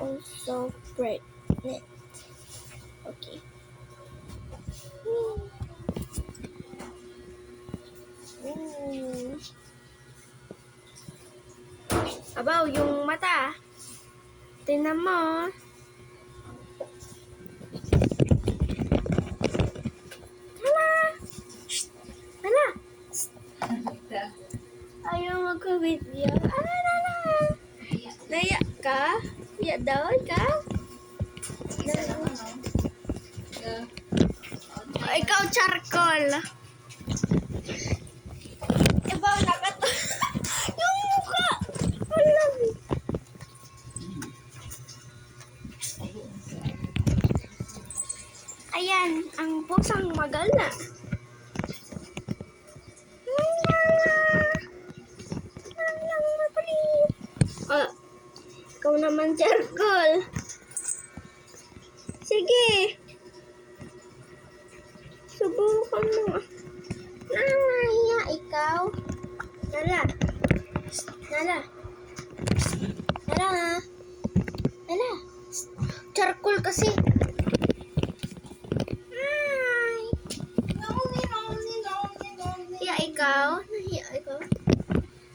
also pregnant. Okay. Abaw, yung mata. Tingnan mo. Hala! Hala! Ayaw mag-video. Hala! Naya ka? Naya daw ka? Ikaw, charcoal. Ibaw, nakato. Yung mukha. Alam. Ayan, ang pusang magala. Ah, ikaw naman, charcoal. Sige. Subukan mo. Nangaya, ikaw. Nala. Nala. Nala. Nala. Charcoal kasi. Hi. Hiya, ikaw. Nahiya, ikaw.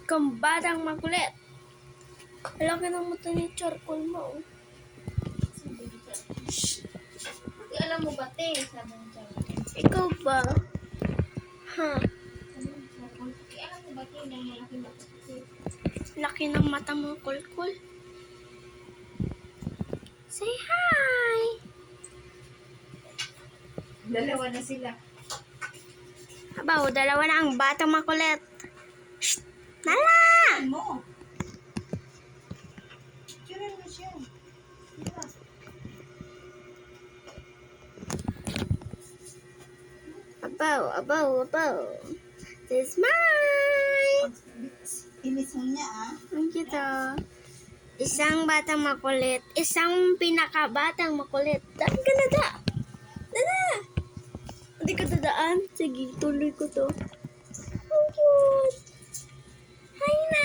Kambatang makulit. Alam ka ng mata ni charcoal mo. Hindi alam mo ba, te? Sabi ng charcoal. Ikaw ba? Ha? Hindi alam mo ba, te? Yung malaki na kasi. Laki ng mata mo, kulkul. Say hi! Dalawa na sila. Abaw, dalawa na ang batang makulit. Shh! Nala! Mo? Tira mo siya. Diba? Abaw. This is mine! Inis mo niya, ah. Ang cute, oh. Isang batang makulit. Isang pinakabatang makulit. Daan ka na, da! Dada! Hindi ka dadaan? Sige, tuloy ko to. Ang cute! Hi na!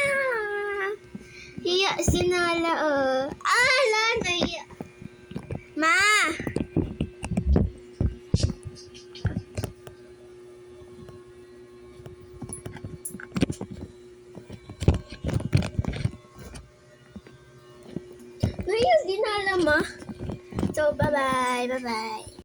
Hiya si Nala, oh. Ala, nahiya. Ma! Nahiya si Nala, ma. So, bye-bye. Bye-bye.